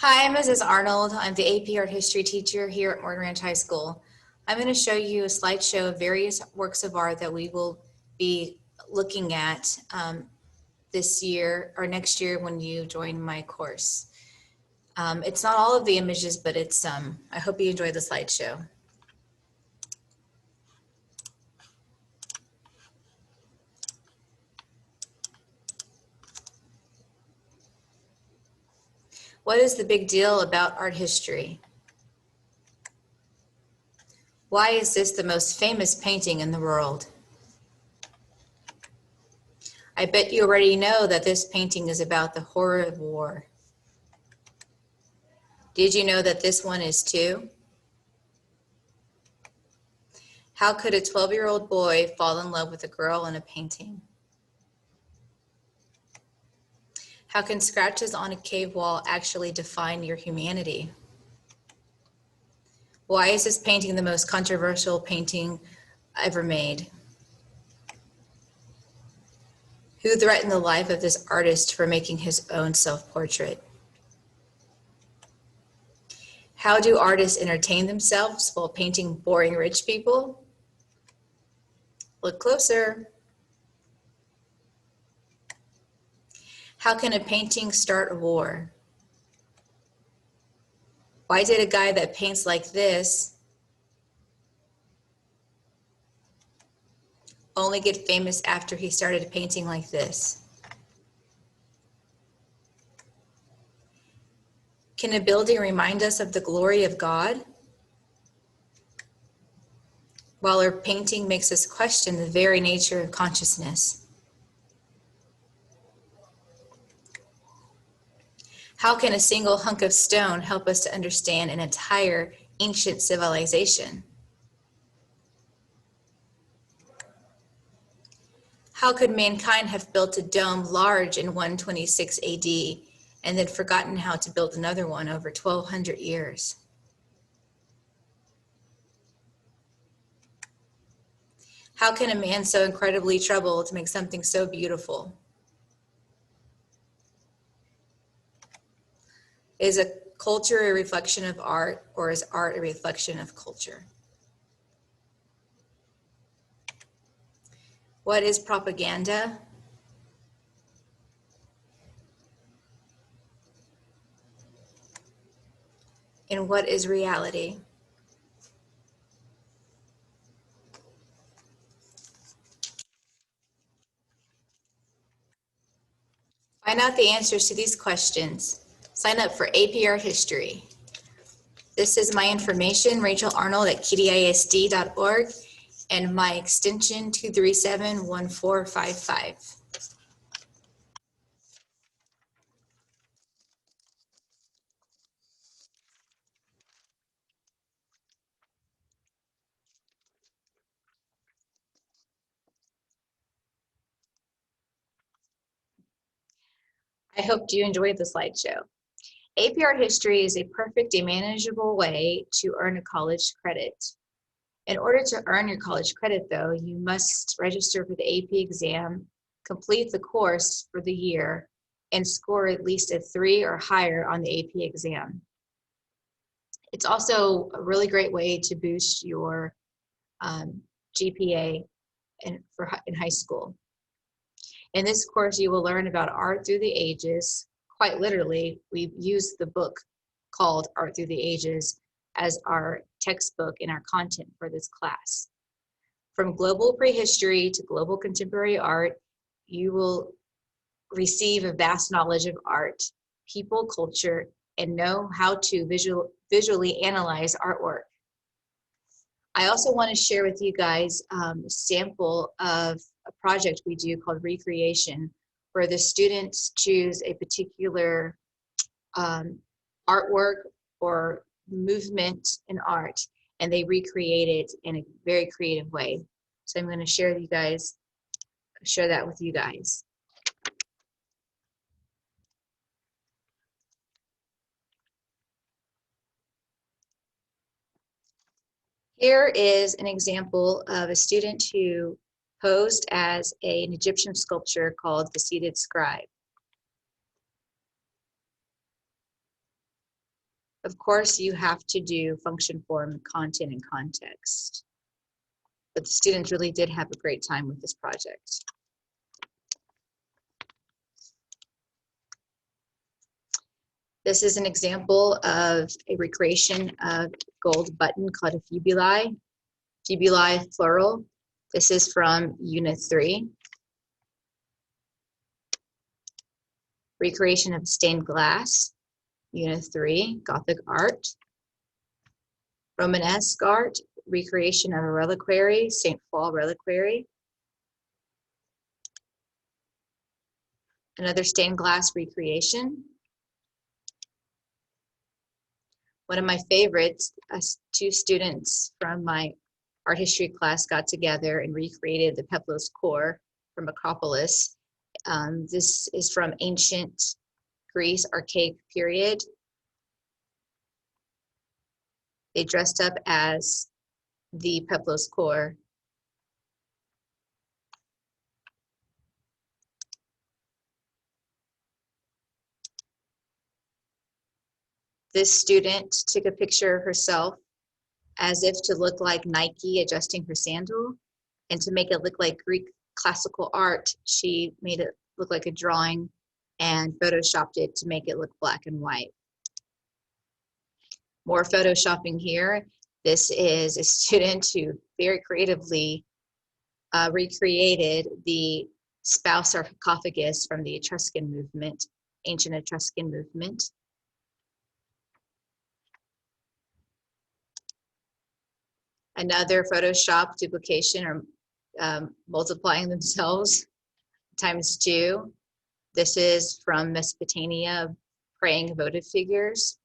Hi, I'm Mrs. Arnold. I'm the AP Art History teacher here at Morgan Ranch High School. I'm going to show you a slideshow of various works of art that we will be looking at this year or next year when you join my course. It's not all of the images, but it's some. I hope you enjoy the slideshow. What is the big deal about art history? Why is this the most famous painting in the world? I bet you already know that this painting is about the horror of war. Did you know that this one is too? How could a 12-year-old boy fall in love with a girl in a painting? How can scratches on a cave wall actually define your humanity? Why is this painting the most controversial painting ever made? Who threatened the life of this artist for making his own self-portrait? How do artists entertain themselves while painting boring rich people? Look closer. How can a painting start a war? Why did a guy that paints like this only get famous after he started painting like this? Can a building remind us of the glory of God? While our painting makes us question the very nature of consciousness. How can a single hunk of stone help us to understand an entire ancient civilization? How could mankind have built a dome large in 126 AD and then forgotten how to build another one over 1,200 years? How can a man so incredibly troubled make something so beautiful? Is a culture a reflection of art, or is art a reflection of culture? What is propaganda? And what is reality? Find out the answers to these questions. Sign up for AP Art History. This is my information, Rachel Arnold at kdisd.org, and my extension 2371455. I hope you enjoyed the slideshow. AP Art History is a perfect and manageable way to earn a college credit. In order to earn your college credit, though, you must register for the AP exam, complete the course for the year, and score at least a 3 or higher on the AP exam. It's also a really great way to boost your GPA in high school. In this course, you will learn about art through the ages. Quite literally, we use the book called Art Through the Ages as our textbook and our content for this class. From global prehistory to global contemporary art, you will receive a vast knowledge of art, people, culture, and know how to visually analyze artwork. I also want to share with you guys a sample of a project we do called Recreation, where the students choose a particular artwork or movement in art, and they recreate it in a very creative way. So I'm going to share that with you guys. Here is an example of a student who posed as an Egyptian sculpture called the Seated Scribe. Of course, you have to do function, form, content, and context. But the students really did have a great time with this project. This is an example of a recreation of gold button called a fibulae plural. This is from Unit 3. Recreation of stained glass, Unit 3, Gothic art. Romanesque art, recreation of a reliquary, St. Paul reliquary. Another stained glass recreation. One of my favorites, two students from my art history class got together and recreated the Peplos core from Acropolis. This is from ancient Greece, archaic period. They dressed up as the Peplos core. This student took a picture of herself as if to look like Nike adjusting her sandal, and to make it look like Greek classical art, she made it look like a drawing and photoshopped it to make it look black and white. More photoshopping here. This is a student who very creatively recreated the spouse sarcophagus from the Etruscan movement, ancient Etruscan movement. Another Photoshop duplication, or multiplying themselves times 2. This is from Mesopotamia, praying votive figures.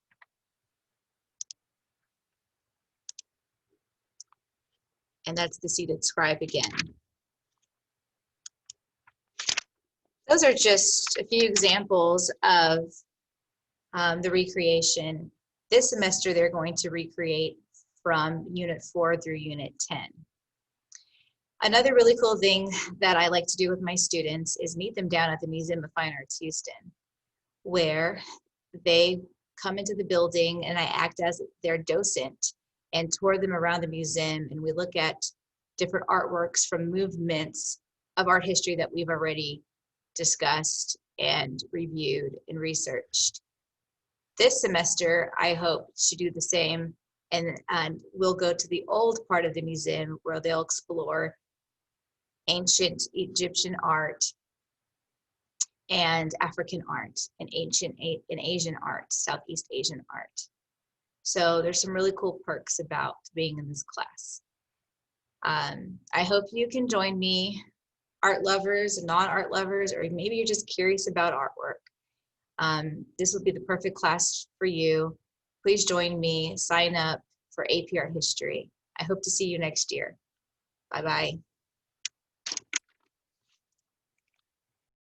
And that's the seated scribe again. Those are just a few examples of the recreation. This semester, they're going to recreate from Unit 4 through Unit 10. Another really cool thing that I like to do with my students is meet them down at the Museum of Fine Arts Houston, where they come into the building and I act as their docent and tour them around the museum, and we look at different artworks from movements of art history that we've already discussed and reviewed and researched. This semester, I hope to do the same, and we'll go to the old part of the museum where they'll explore ancient Egyptian art and African art and Asian art, Southeast Asian art. So there's some really cool perks about being in this class. I hope you can join me, art lovers and non-art lovers, or maybe you're just curious about artwork. This will be the perfect class for you. Please join me, sign up for AP Art History. I hope to see you next year. Bye-bye.